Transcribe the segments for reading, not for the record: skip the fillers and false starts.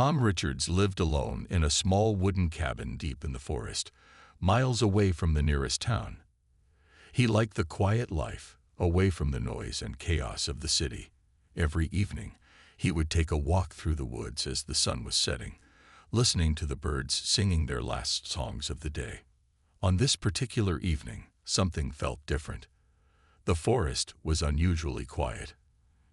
Tom Richards lived alone in a small wooden cabin deep in the forest, miles away from the nearest town. He liked the quiet life, away from the noise and chaos of the city. Every evening, he would take a walk through the woods as the sun was setting, listening to the birds singing their last songs of the day. On this particular evening, something felt different. The forest was unusually quiet.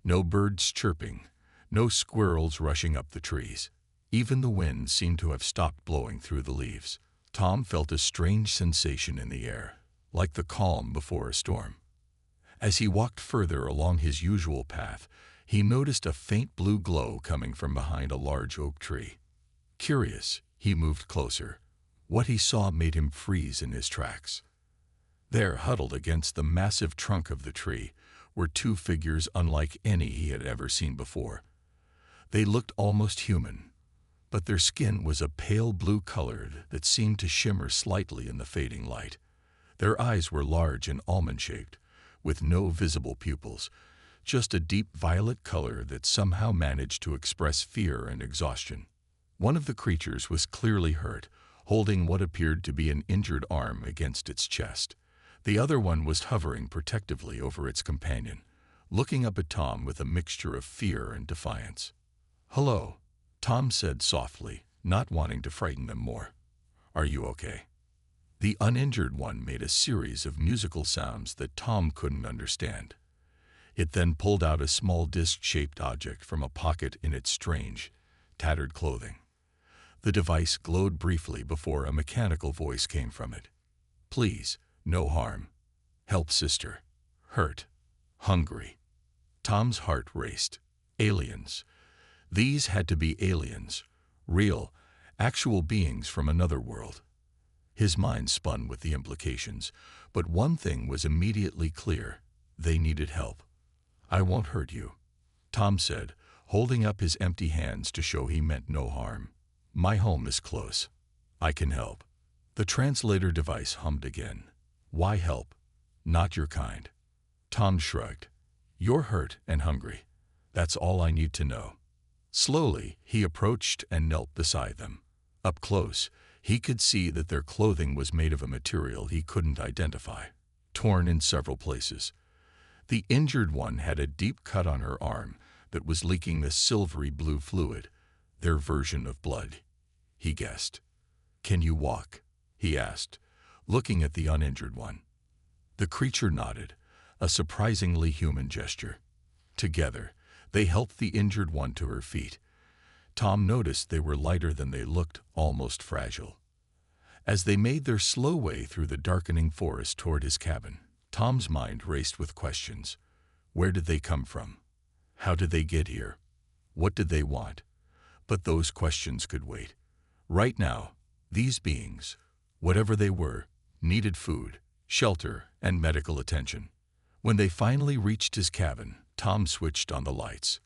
No birds chirping, no squirrels rushing up the trees. Even the wind seemed to have stopped blowing through the leaves. Tom felt a strange sensation in the air, like the calm before a storm. As he walked further along his usual path, he noticed a faint blue glow coming from behind a large oak tree. Curious, he moved closer. What he saw made him freeze in his tracks. There, huddled against the massive trunk of the tree, were two figures unlike any he had ever seen before. They looked almost human, but their skin was a pale blue color that seemed to shimmer slightly in the fading light. Their eyes were large and almond-shaped, with no visible pupils, just a deep violet color that somehow managed to express fear and exhaustion. One of the creatures was clearly hurt, holding what appeared to be an injured arm against its chest. The other one was hovering protectively over its companion, looking up at Tom with a mixture of fear and defiance. "Hello," Tom said softly, not wanting to frighten them more. "Are you okay?" The uninjured one made a series of musical sounds that Tom couldn't understand. It then pulled out a small disc-shaped object from a pocket in its strange, tattered clothing. The device glowed briefly before a mechanical voice came from it. "Please, no harm. Help sister. Hurt. Hungry." Tom's heart raced. Aliens. These had to be aliens. Real, actual beings from another world. His mind spun with the implications, but one thing was immediately clear. They needed help. "I won't hurt you," Tom said, holding up his empty hands to show he meant no harm. "My home is close. I can help." The translator device hummed again. "Why help? Not your kind." Tom shrugged. "You're hurt and hungry. That's all I need to know." Slowly, he approached and knelt beside them. Up close, he could see that their clothing was made of a material he couldn't identify, torn in several places. The injured one had a deep cut on her arm that was leaking the silvery blue fluid, their version of blood, he guessed. "Can you walk?" he asked, looking at the uninjured one. The creature nodded, a surprisingly human gesture. Together, they helped the injured one to her feet. Tom noticed they were lighter than they looked, almost fragile. As they made their slow way through the darkening forest toward his cabin, Tom's mind raced with questions. Where did they come from? How did they get here? What did they want? But those questions could wait. Right now, these beings, whatever they were, needed food, shelter, and medical attention. When they finally reached his cabin, Tom switched on the lights.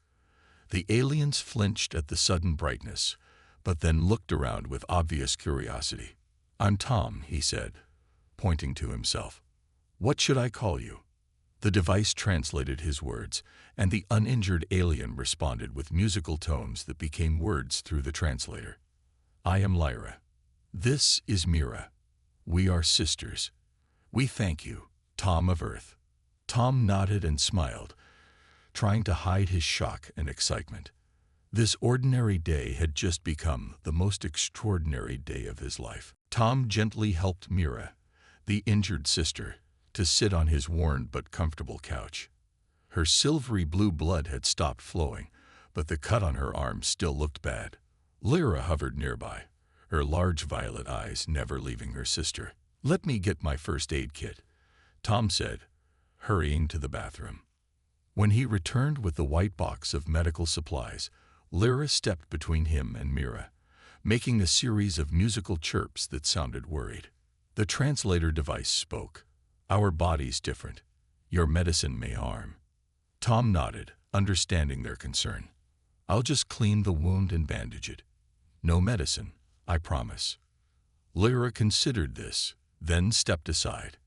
The aliens flinched at the sudden brightness, but then looked around with obvious curiosity. "I'm Tom," he said, pointing to himself. "What should I call you?" The device translated his words, and the uninjured alien responded with musical tones that became words through the translator. "I am Lyra. This is Mira. We are sisters. We thank you, Tom of Earth." Tom nodded and smiled, trying to hide his shock and excitement. This ordinary day had just become the most extraordinary day of his life. Tom gently helped Mira, the injured sister, to sit on his worn but comfortable couch. Her silvery blue blood had stopped flowing, but the cut on her arm still looked bad. Lyra hovered nearby, her large violet eyes never leaving her sister. "Let me get my first aid kit," Tom said, hurrying to the bathroom. When he returned with the white box of medical supplies, Lyra stepped between him and Mira, making a series of musical chirps that sounded worried. The translator device spoke. "Our body's different. Your medicine may harm." Tom nodded, understanding their concern. "I'll just clean the wound and bandage it. No medicine, I promise." Lyra considered this, then stepped aside.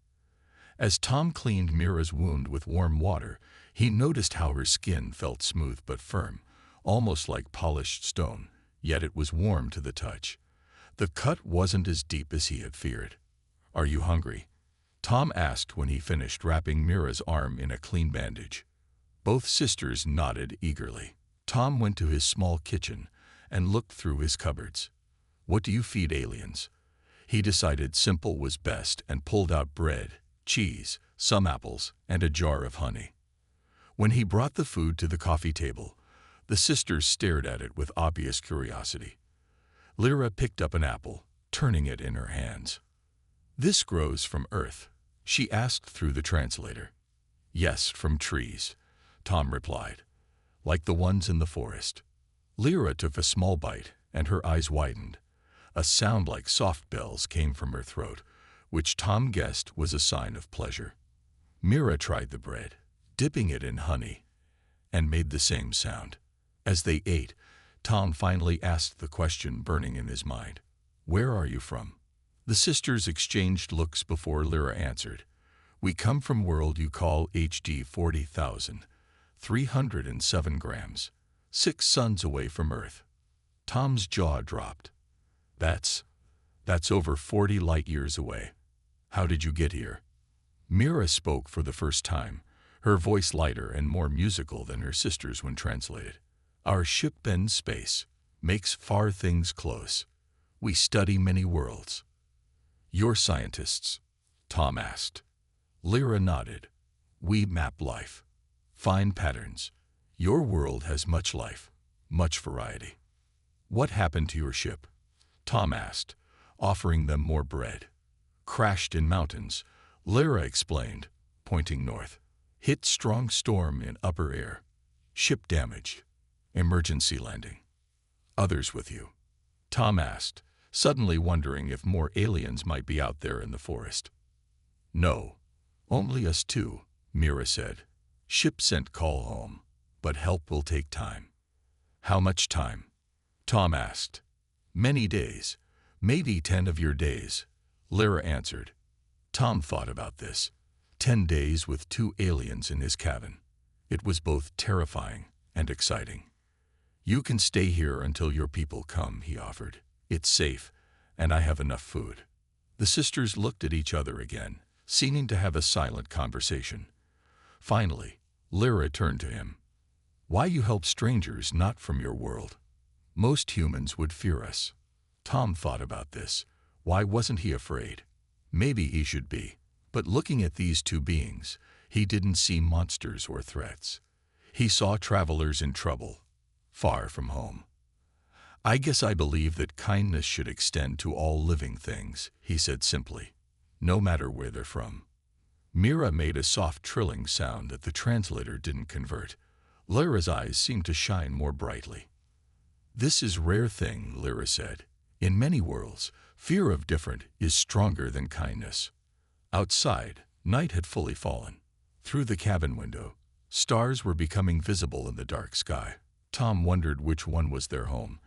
As Tom cleaned Mira's wound with warm water, he noticed how her skin felt smooth but firm, almost like polished stone. yet it was warm to the touch. The cut wasn't as deep as he had feared. "Are you hungry?" Tom asked when he finished wrapping Mira's arm in a clean bandage. Both sisters nodded eagerly. Tom went to his small kitchen and looked through his cupboards. "What do you feed aliens?" He decided simple was best and pulled out bread, cheese, some apples, and a jar of honey. When he brought the food to the coffee table, the sisters stared at it with obvious curiosity. Lyra picked up an apple, turning it in her hands. "This grows from Earth?" she asked through the translator. "Yes, from trees," Tom replied, "like the ones in the forest." Lyra took a small bite, and her eyes widened. A sound like soft bells came from her throat, which Tom guessed was a sign of pleasure. Mira tried the bread, dipping it in honey, and made the same sound. As they ate, Tom finally asked the question burning in his mind. "Where are you from?" The sisters exchanged looks before Lyra answered. "We come from world you call HD 40,000, 307 grams, 6 suns away from Earth." Tom's jaw dropped. That's over 40 light years away. How did you get here?" Mira spoke for the first time, her voice lighter and more musical than her sister's when translated. "Our ship bends space, makes far things close. We study many worlds." "You're scientists?" Tom asked. Lyra nodded. "We map life, find patterns. Your world has much life, much variety." "What happened to your ship?" Tom asked, offering them more bread. "Crashed in mountains," Lyra explained, pointing north. "Hit strong storm in upper air. Ship damaged. Emergency landing." "Others with you?" Tom asked, suddenly wondering if more aliens might be out there in the forest. "No, only us two," Mira said. "Ship sent call home, but help will take time." "How much time?" Tom asked. "Many days, maybe 10 of your days," Lyra answered. Tom thought about this. 10 days with 2 aliens in his cabin. It was both terrifying and exciting. "You can stay here until your people come," he offered. "It's safe, and I have enough food." The sisters looked at each other again, seeming to have a silent conversation. Finally, Lyra turned to him. "Why you help strangers not from your world? Most humans would fear us." Tom thought about this. Why wasn't he afraid? Maybe he should be. But looking at these two beings, he didn't see monsters or threats. He saw travelers in trouble, far from home. "I guess I believe that kindness should extend to all living things," he said simply, "no matter where they're from." Mira made a soft trilling sound that the translator didn't convert. Lyra's eyes seemed to shine more brightly. "This is rare thing," Lyra said. "In many worlds, fear of different is stronger than kindness." Outside, night had fully fallen. Through the cabin window, stars were becoming visible in the dark sky. Tom wondered which one was their home,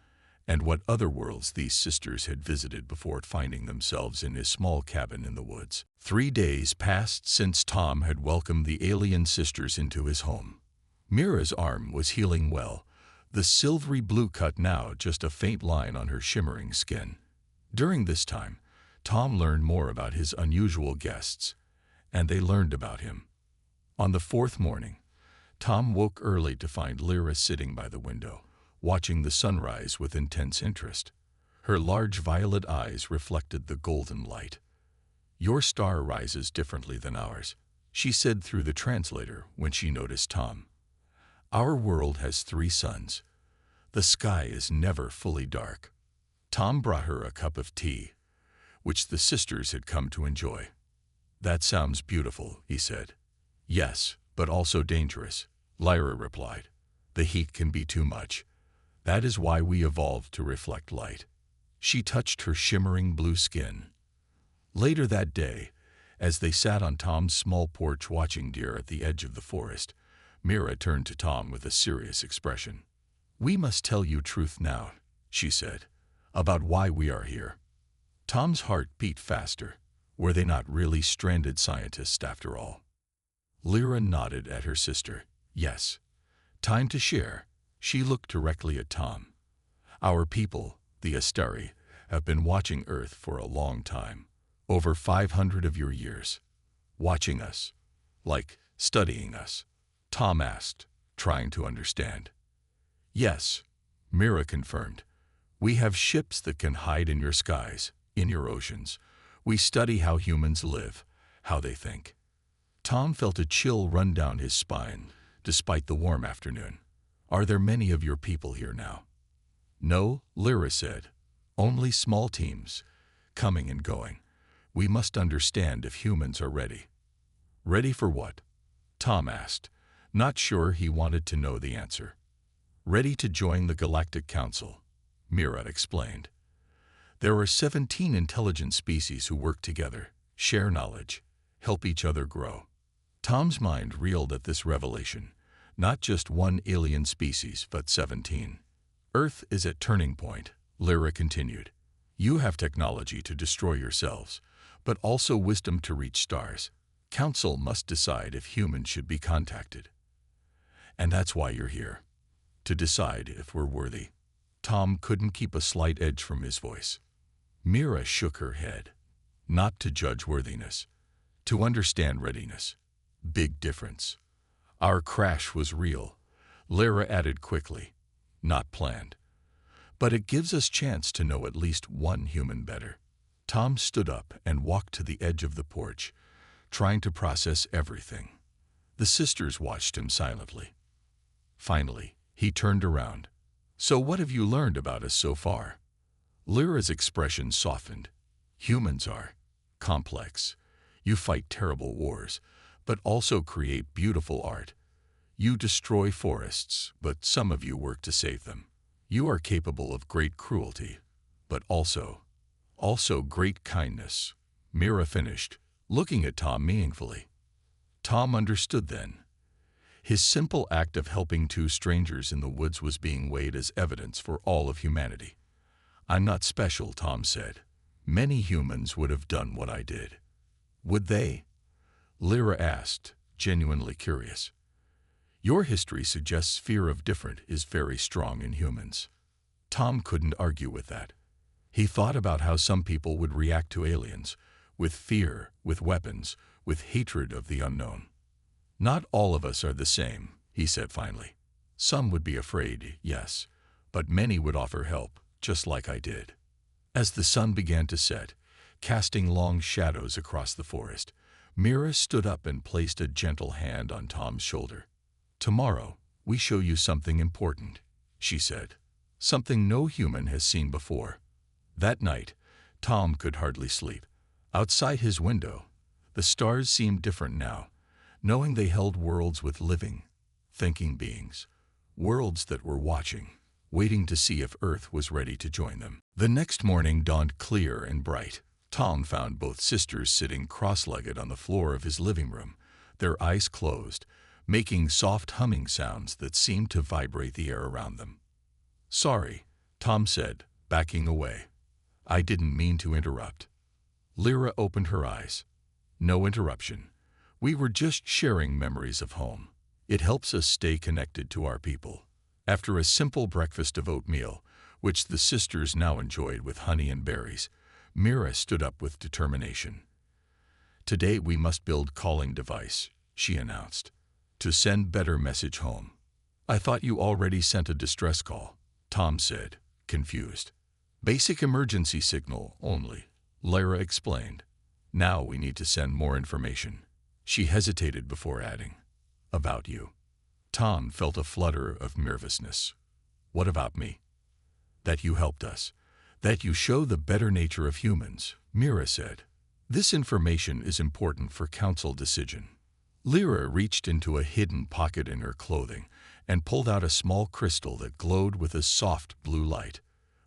and what other worlds these sisters had visited before finding themselves in his small cabin in the woods. 3 days passed since Tom had welcomed the alien sisters into his home. Mira's arm was healing well, the silvery blue cut now just a faint line on her shimmering skin. During this time, Tom learned more about his unusual guests, and they learned about him. On the 4th morning, Tom woke early to find Lyra sitting by the window, watching the sunrise with intense interest. Her large violet eyes reflected the golden light. "Your star rises differently than ours," she said through the translator when she noticed Tom. "Our world has 3 suns. The sky is never fully dark." Tom brought her a cup of tea, which the sisters had come to enjoy. "That sounds beautiful," he said. "Yes, but also dangerous," Lyra replied. "The heat can be too much. That is why we evolved to reflect light." She touched her shimmering blue skin. Later that day, as they sat on Tom's small porch watching deer at the edge of the forest, Mira turned to Tom with a serious expression. "We must tell you truth now," she said, "about why we are here." Tom's heart beat faster. Were they not really stranded scientists after all? Lyra nodded at her sister. "Yes. Time to share." She looked directly at Tom. Our people, the Astari, have been watching Earth for a long time, over 500 of your years. Watching us, like studying us, Tom asked, trying to understand. Yes, Mira confirmed. We have ships that can hide in your skies, in your oceans. We study how humans live, how they think. Tom felt a chill run down his spine, despite the warm afternoon. Are there many of your people here now? No, Lyra said. Only small teams, coming and going. We must understand if humans are ready. Ready for what? Tom asked, not sure he wanted to know the answer. Ready to join the Galactic Council, Mira explained. There are 17 intelligent species who work together, share knowledge, help each other grow. Tom's mind reeled at this revelation. Not just one alien species, but 17. Earth is at turning point, Lyra continued. You have technology to destroy yourselves, but also wisdom to reach stars. Council must decide if humans should be contacted. And that's why you're here. To decide if we're worthy. Tom couldn't keep a slight edge from his voice. Mira shook her head. Not to judge worthiness. To understand readiness. Big difference. Our crash was real, Lyra added quickly. Not planned. But it gives us chance to know at least one human better. Tom stood up and walked to the edge of the porch, trying to process everything. The sisters watched him silently. Finally, he turned around. So what have you learned about us so far? Lyra's expression softened. Humans are complex. You fight terrible wars, but also create beautiful art. You destroy forests, but some of you work to save them. You are capable of great cruelty, but also great kindness. Mira finished, looking at Tom meaningfully. Tom understood then. His simple act of helping two strangers in the woods was being weighed as evidence for all of humanity. I'm not special, Tom said. Many humans would have done what I did. Would they? Lyra asked, genuinely curious. Your history suggests fear of different is very strong in humans. Tom couldn't argue with that. He thought about how some people would react to aliens, with fear, with weapons, with hatred of the unknown. Not all of us are the same, he said finally. Some would be afraid, yes, but many would offer help, just like I did. As the sun began to set, casting long shadows across the forest, Mira stood up and placed a gentle hand on Tom's shoulder. Tomorrow, we show you something important, she said. Something no human has seen before. That night, Tom could hardly sleep. Outside his window, the stars seemed different now, knowing they held worlds with living, thinking beings. Worlds that were watching, waiting to see if Earth was ready to join them. The next morning dawned clear and bright. Tom found both sisters sitting cross-legged on the floor of his living room, their eyes closed, making soft humming sounds that seemed to vibrate the air around them. Sorry, Tom said, backing away. I didn't mean to interrupt. Lyra opened her eyes. No interruption. We were just sharing memories of home. It helps us stay connected to our people. After a simple breakfast of oatmeal, which the sisters now enjoyed with honey and berries, Mira stood up with determination. Today we must build calling device, she announced, to send better message home. I thought you already sent a distress call, Tom said, confused. Basic emergency signal only, Lyra explained. Now we need to send more information. She hesitated before adding, about you. Tom felt a flutter of nervousness. What about me? That you helped us. That you show the better nature of humans, Mira said. This information is important for council decision. Lyra reached into a hidden pocket in her clothing and pulled out a small crystal that glowed with a soft blue light.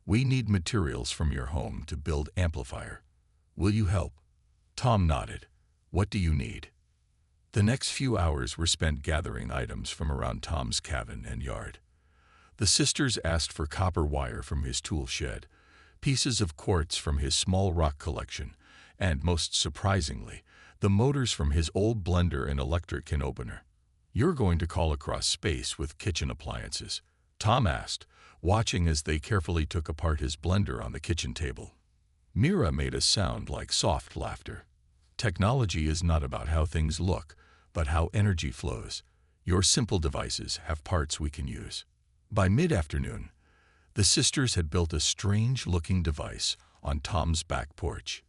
We need materials from your home to build amplifier. Will you help? Tom nodded. What do you need? The next few hours were spent gathering items from around Tom's cabin and yard. The sisters asked for copper wire from his tool shed, pieces of quartz from his small rock collection, and, most surprisingly, the motors from his old blender and electric can opener. You're going to call across space with kitchen appliances? Tom asked, watching as they carefully took apart his blender on the kitchen table. Mira made a sound like soft laughter. Technology is not about how things look, but how energy flows. Your simple devices have parts we can use. By mid-afternoon, the sisters had built a strange-looking device on Tom's back porch.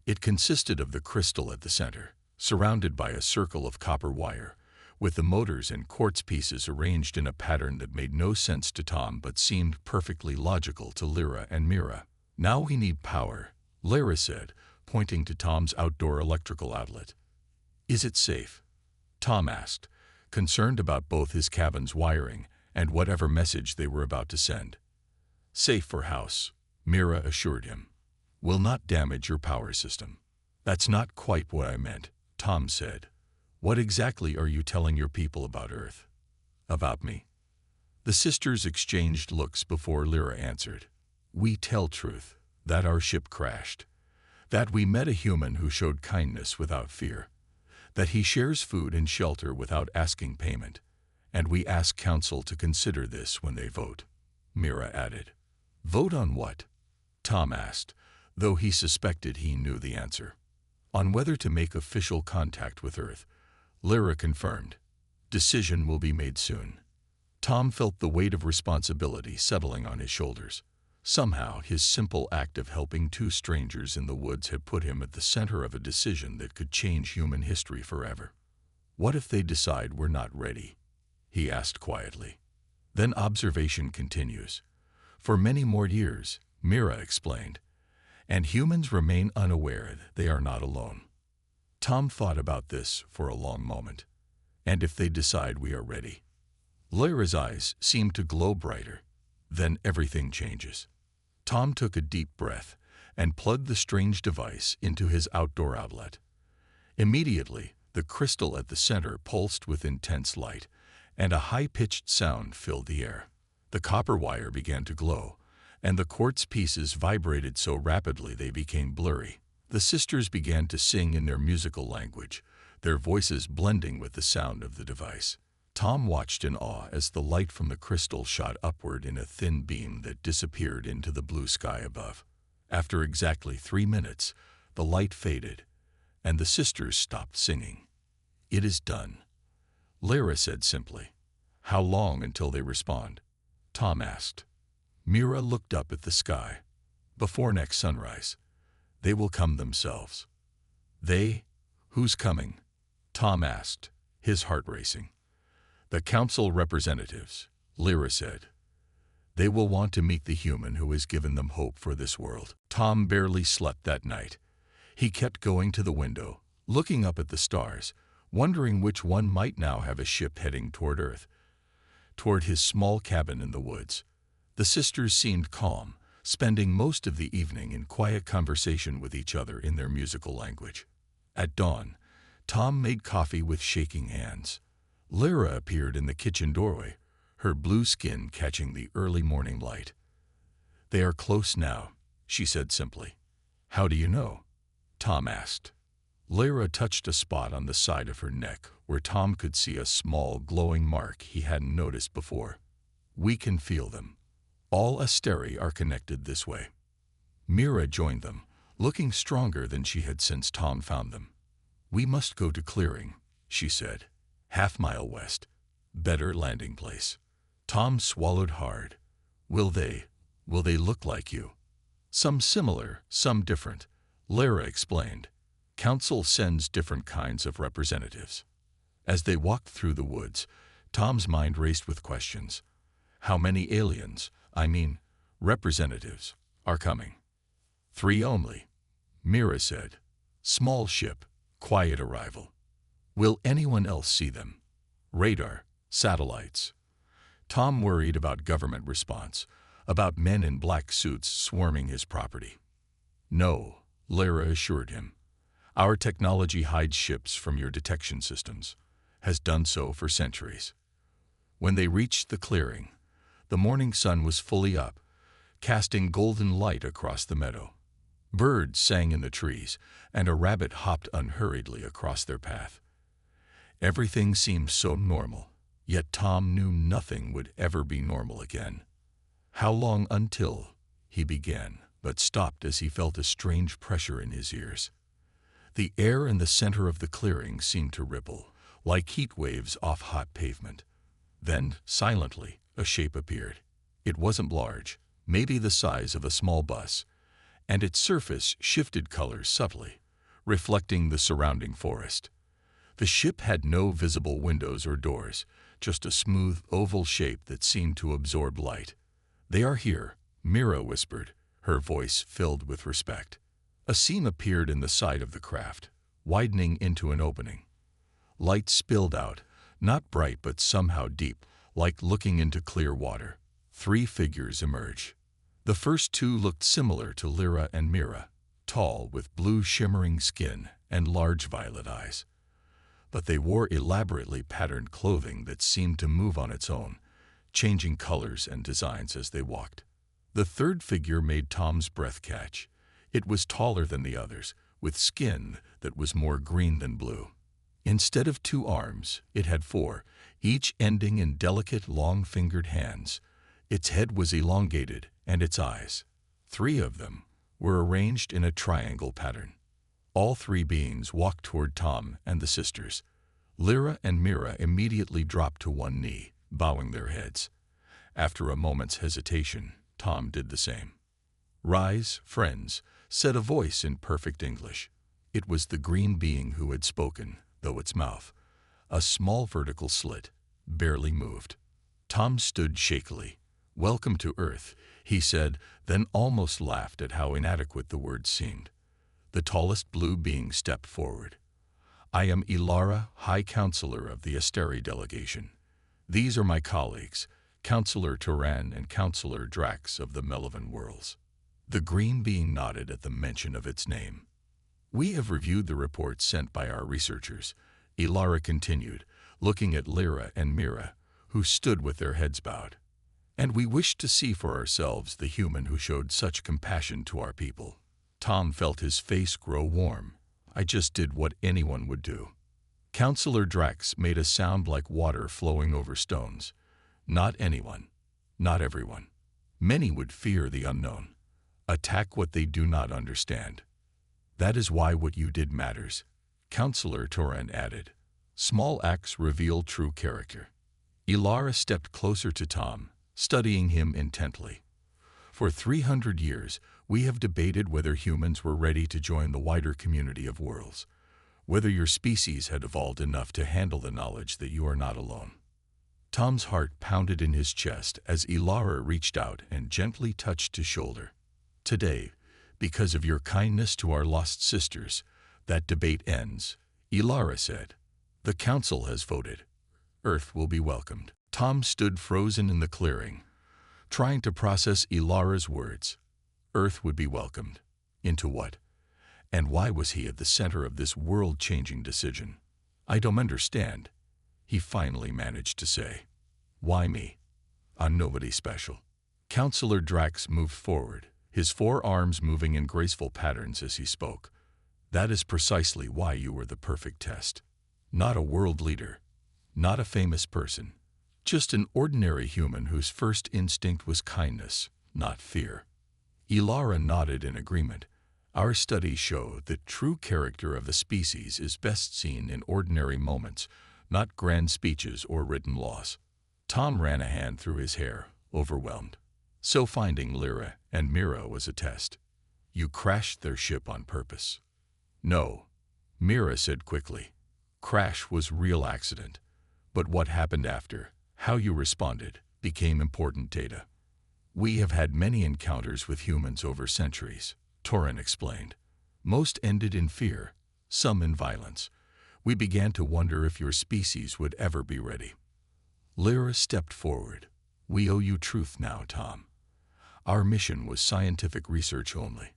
It consisted of the crystal at the center, surrounded by a circle of copper wire, with the motors and quartz pieces arranged in a pattern that made no sense to Tom but seemed perfectly logical to Lyra and Mira. "Now we need power," Lyra said, pointing to Tom's outdoor electrical outlet. "Is it safe?" Tom asked, concerned about both his cabin's wiring and whatever message they were about to send. "Safe for house," Mira assured him. "Will not damage your power system." "That's not quite what I meant," Tom said. "What exactly are you telling your people about Earth?" "About me?" The sisters exchanged looks before Lyra answered. "We tell truth, that our ship crashed, that we met a human who showed kindness without fear, that he shares food and shelter without asking payment, and we ask council to consider this when they vote," Mira added. "Vote on what?" Tom asked, though he suspected he knew the answer. "On whether to make official contact with Earth," Lyra confirmed. "Decision will be made soon." Tom felt the weight of responsibility settling on his shoulders. Somehow, his simple act of helping two strangers in the woods had put him at the center of a decision that could change human history forever. "What if they decide we're not ready?" he asked quietly. "Then observation continues. For many more years," Mira explained, "and humans remain unaware they are not alone." Tom thought about this for a long moment. "And if they decide we are ready?" Lyra's eyes seemed to glow brighter. "Then everything changes." Tom took a deep breath and plugged the strange device into his outdoor outlet. Immediately, the crystal at the center pulsed with intense light, and a high-pitched sound filled the air. The copper wire began to glow, and the quartz pieces vibrated so rapidly they became blurry. The sisters began to sing in their musical language, their voices blending with the sound of the device. Tom watched in awe as the light from the crystal shot upward in a thin beam that disappeared into the blue sky above. After exactly 3 minutes, the light faded, and the sisters stopped singing. "It is done," Lyra said simply. "How long until they respond?" Tom asked. Mira looked up at the sky. "Before next sunrise. They will come themselves." "They? Who's coming?" Tom asked, his heart racing. "The council representatives," Lyra said. "They will want to meet the human who has given them hope for this world." Tom barely slept that night. He kept going to the window, looking up at the stars, wondering which one might now have a ship heading toward Earth, toward his small cabin in the woods. The sisters seemed calm, spending most of the evening in quiet conversation with each other in their musical language. At dawn, Tom made coffee with shaking hands. Lyra appeared in the kitchen doorway, her blue skin catching the early morning light. "They are close now," she said simply. "How do you know?" Tom asked. Lyra touched a spot on the side of her neck where Tom could see a small glowing mark he hadn't noticed before. "We can feel them. All Asteri are connected this way." Mira joined them, looking stronger than she had since Tom found them. "We must go to clearing," she said. "Half-mile west. Better landing place." Tom swallowed hard. Will they look like you?" "Some similar, some different," Lyra explained. "Council sends different kinds of representatives." As they walked through the woods, Tom's mind raced with questions. How many aliens, representatives, are coming? 3 only, Mira said. "Small ship, quiet arrival." "Will anyone else see them?" "Radar, satellites." Tom worried about government response, about men in black suits swarming his property. "No," Lyra assured him. "Our technology hides ships from your detection systems, has done so for centuries." When they reached the clearing, the morning sun was fully up, casting golden light across the meadow. Birds sang in the trees, and a rabbit hopped unhurriedly across their path. Everything seemed so normal, yet Tom knew nothing would ever be normal again. How long until, he began, but stopped as he felt a strange pressure in his ears. The air in the center of the clearing seemed to ripple, like heat waves off hot pavement. Then, silently, a shape appeared. It wasn't large, maybe the size of a small bus, and its surface shifted colors subtly, reflecting the surrounding forest. The ship had no visible windows or doors, just a smooth, oval shape that seemed to absorb light. "They are here," Mira whispered, her voice filled with respect. A seam appeared in the side of the craft, widening into an opening. Light spilled out, not bright but somehow deep, like looking into clear water. 3 figures emerged. The first 2 looked similar to Lyra and Mira, tall with blue shimmering skin and large violet eyes. But they wore elaborately patterned clothing that seemed to move on its own, changing colors and designs as they walked. The third figure made Tom's breath catch. It was taller than the others, with skin that was more green than blue. Instead of 2 arms, it had 4, each ending in delicate, long-fingered hands. Its head was elongated, and its eyes, 3 of them, were arranged in a triangle pattern. All 3 beings walked toward Tom and the sisters. Lyra and Mira immediately dropped to one knee, bowing their heads. After a moment's hesitation, Tom did the same. "Rise, friends," said a voice in perfect English. It was the green being who had spoken, though its mouth, a small vertical slit, barely moved. Tom stood shakily. "Welcome to Earth," he said, then almost laughed at how inadequate the words seemed. The tallest blue being stepped forward. "I am Ilara, High Counselor of the Asteri delegation. These are my colleagues, Counselor Turan and Counselor Drax of the Melivan worlds." The green being nodded at the mention of its name. "We have reviewed the reports sent by our researchers," Ilara continued, looking at Lyra and Mira, who stood with their heads bowed. "And we wished to see for ourselves the human who showed such compassion to our people." Tom felt his face grow warm. "I just did what anyone would do." Counselor Drax made a sound like water flowing over stones. "Not anyone. Not everyone. Many would fear the unknown. Attack what they do not understand. That is why what you did matters," Counselor Turan added. "Small acts reveal true character." Ilara stepped closer to Tom, studying him intently. "For 300 years, we have debated whether humans were ready to join the wider community of worlds, whether your species had evolved enough to handle the knowledge that you are not alone." Tom's heart pounded in his chest as Ilara reached out and gently touched his shoulder. "Today, because of your kindness to our lost sisters, that debate ends," Ilara said. "The Council has voted. Earth will be welcomed." Tom stood frozen in the clearing, trying to process Ilara's words. Earth would be welcomed. Into what? And why was he at the center of this world-changing decision? "I don't understand," he finally managed to say. "Why me? I'm nobody special." Counselor Drax moved forward, his 4 arms moving in graceful patterns as he spoke. "That is precisely why you were the perfect test. Not a world leader, not a famous person, just an ordinary human whose first instinct was kindness, not fear." Ilara nodded in agreement. "Our studies show that true character of a species is best seen in ordinary moments, not grand speeches or written laws." Tom ran a hand through his hair, overwhelmed. So finding Lyra and Mira was a test. "You crashed their ship on purpose." "No," Mira said quickly. "Crash was real accident. But what happened after, how you responded, became important data. We have had many encounters with humans over centuries," Turan explained. "Most ended in fear, some in violence. We began to wonder if your species would ever be ready." Lyra stepped forward. "We owe you truth now, Tom. Our mission was scientific research only.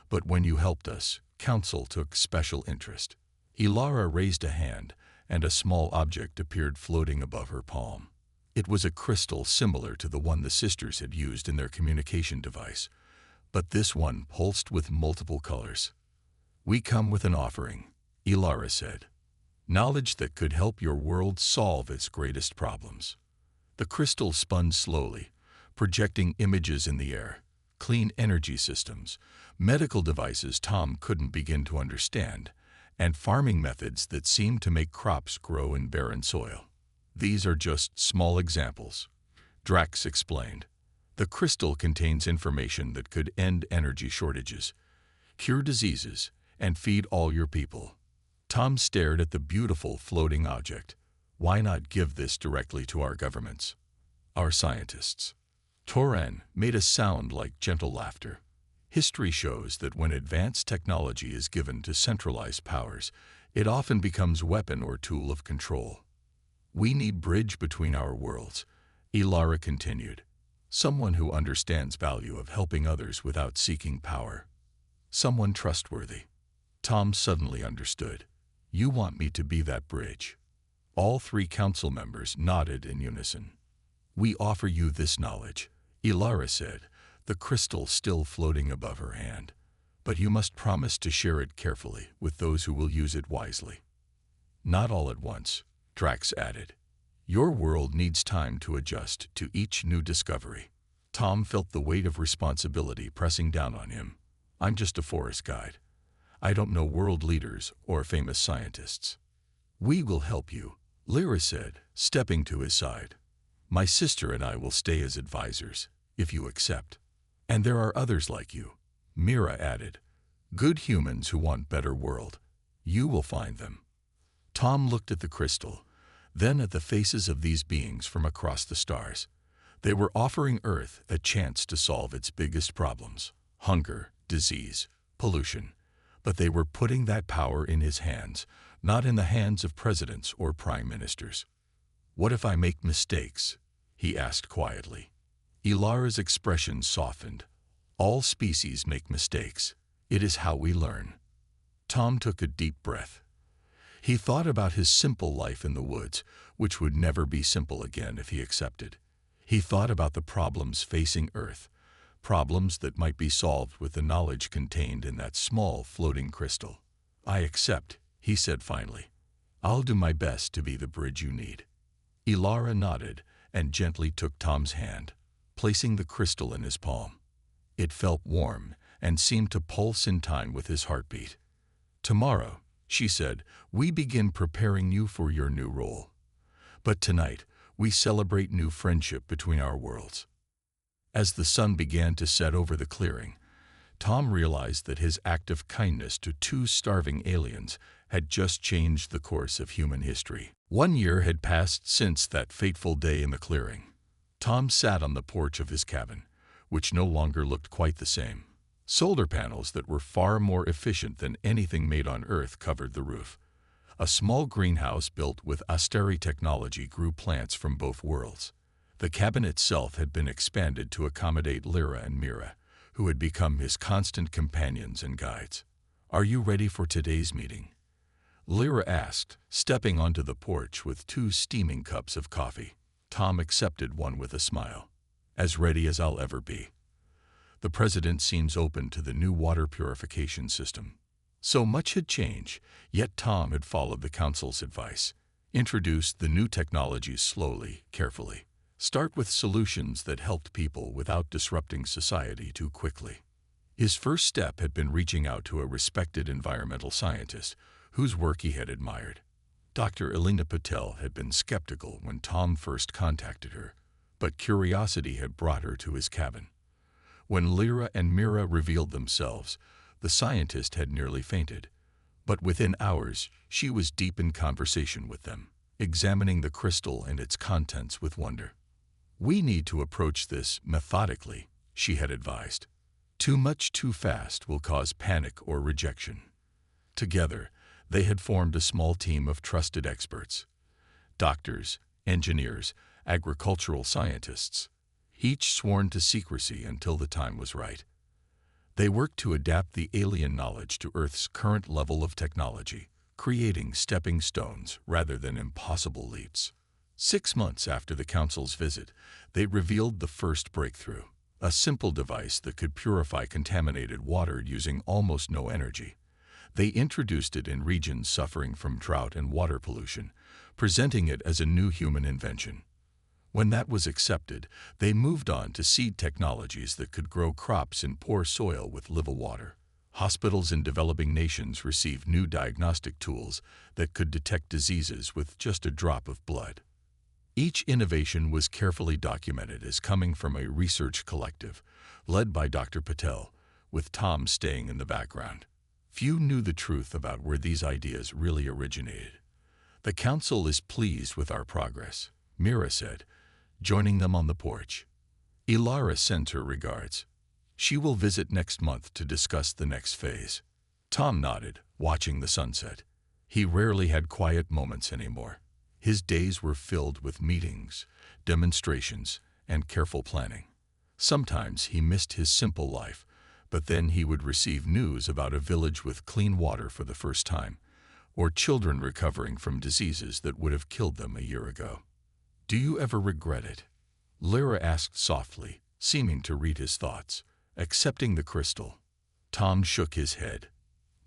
But when you helped us, Council took special interest." Ilara raised a hand, and a small object appeared floating above her palm. It was a crystal similar to the one the sisters had used in their communication device, but this one pulsed with multiple colors. "We come with an offering," Ilara said. "Knowledge that could help your world solve its greatest problems." The crystal spun slowly, projecting images in the air, clean energy systems, medical devices Tom couldn't begin to understand, and farming methods that seemed to make crops grow in barren soil. These are just small examples, Drax explained. The crystal contains information that could end energy shortages, cure diseases, and feed all your people. Tom stared at the beautiful floating object. Why not give this directly to our governments? Our scientists. Toran made a sound like gentle laughter. History shows that when advanced technology is given to centralized powers, it often becomes weapon or tool of control. We need bridge between our worlds, Ilara continued. Someone who understands value of helping others without seeking power. Someone trustworthy. Tom suddenly understood. You want me to be that bridge. All three council members nodded in unison. We offer you this knowledge, Ilara said, the crystal still floating above her hand. But you must promise to share it carefully with those who will use it wisely. Not all at once, Drax added. Your world needs time to adjust to each new discovery. Tom felt the weight of responsibility pressing down on him. I'm just a forest guide. I don't know world leaders or famous scientists. We will help you, Lyra said, stepping to his side. My sister and I will stay as advisors, if you accept. And there are others like you, Mira added. Good humans who want better world. You will find them. Tom looked at the crystal, then at the faces of these beings from across the stars. They were offering Earth a chance to solve its biggest problems: hunger, disease, pollution. But they were putting that power in his hands, not in the hands of presidents or prime ministers. What if I make mistakes? He asked quietly. Ilara's expression softened. All species make mistakes. It is how we learn. Tom took a deep breath. He thought about his simple life in the woods, which would never be simple again if he accepted. He thought about the problems facing Earth, problems that might be solved with the knowledge contained in that small floating crystal. I accept, he said finally. I'll do my best to be the bridge you need. Ilara nodded and gently took Tom's hand, placing the crystal in his palm. It felt warm and seemed to pulse in time with his heartbeat. Tomorrow, she said, we begin preparing you for your new role. But tonight, we celebrate new friendship between our worlds. As the sun began to set over the clearing, Tom realized that his act of kindness to two starving aliens had just changed the course of human history. 1 year had passed since that fateful day in the clearing. Tom sat on the porch of his cabin, which no longer looked quite the same. Solar panels that were far more efficient than anything made on Earth covered the roof. A small greenhouse built with Asteri technology grew plants from both worlds. The cabin itself had been expanded to accommodate Lyra and Mira, who had become his constant companions and guides. Are you ready for today's meeting? Lyra asked, stepping onto the porch with 2 steaming cups of coffee. Tom accepted one with a smile. As ready as I'll ever be. The president seems open to the new water purification system. So much had changed, yet Tom had followed the council's advice. Introduced the new technologies slowly, carefully. Start with solutions that helped people without disrupting society too quickly. His first step had been reaching out to a respected environmental scientist whose work he had admired. Dr. Elena Patel had been skeptical when Tom first contacted her, but curiosity had brought her to his cabin. When Lyra and Mira revealed themselves, the scientist had nearly fainted. But within hours, she was deep in conversation with them, examining the crystal and its contents with wonder. We need to approach this methodically, she had advised. Too much too fast will cause panic or rejection. Together, they had formed a small team of trusted experts. Doctors, engineers, agricultural scientists, each sworn to secrecy until the time was right. They worked to adapt the alien knowledge to Earth's current level of technology, creating stepping stones rather than impossible leaps. 6 months after the council's visit, they revealed the first breakthrough, a simple device that could purify contaminated water using almost no energy. They introduced it in regions suffering from drought and water pollution, presenting it as a new human invention. When that was accepted, they moved on to seed technologies that could grow crops in poor soil with little water. Hospitals in developing nations received new diagnostic tools that could detect diseases with just a drop of blood. Each innovation was carefully documented as coming from a research collective, led by Dr. Patel, with Tom staying in the background. Few knew the truth about where these ideas really originated. "The council is pleased with our progress," Mira said, joining them on the porch. "Ilara sends her regards. She will visit next month to discuss the next phase." Tom nodded, watching the sunset. He rarely had quiet moments anymore. His days were filled with meetings, demonstrations, and careful planning. Sometimes he missed his simple life, but then he would receive news about a village with clean water for the first time, or children recovering from diseases that would have killed them a year ago. "Do you ever regret it?" Lyra asked softly, seeming to read his thoughts. Accepting the crystal, Tom shook his head.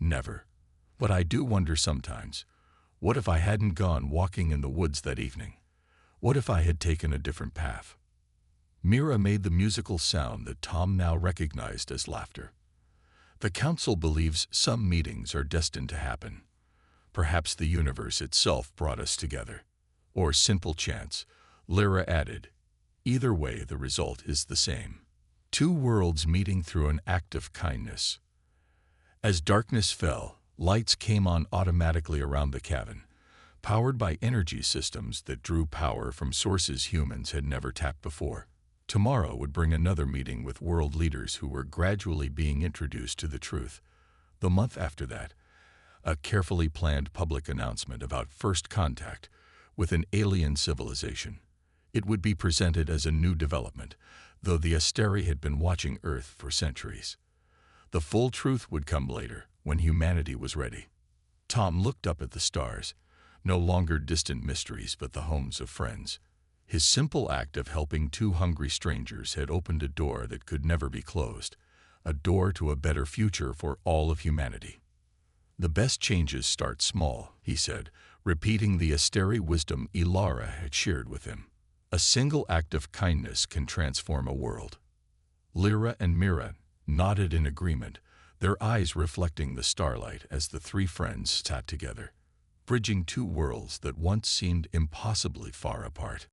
"Never. But I do wonder sometimes, what if I hadn't gone walking in the woods that evening? What if I had taken a different path?" Mira made the musical sound that Tom now recognized as laughter. "The council believes some meetings are destined to happen. Perhaps the universe itself brought us together. Or simple chance," Lyra added. "Either way, the result is the same. Two worlds meeting through an act of kindness." As darkness fell, lights came on automatically around the cabin, powered by energy systems that drew power from sources humans had never tapped before. Tomorrow would bring another meeting with world leaders who were gradually being introduced to the truth. The month after that, a carefully planned public announcement about first contact with an alien civilization. It would be presented as a new development, though the Asteri had been watching Earth for centuries. The full truth would come later, when humanity was ready. Tom looked up at the stars, no longer distant mysteries but the homes of friends. His simple act of helping two hungry strangers had opened a door that could never be closed, a door to a better future for all of humanity. "The best changes start small," he said, repeating the Asteri wisdom Ilara had shared with him. "A single act of kindness can transform a world." Lyra and Mira nodded in agreement, their eyes reflecting the starlight as the three friends sat together, bridging two worlds that once seemed impossibly far apart.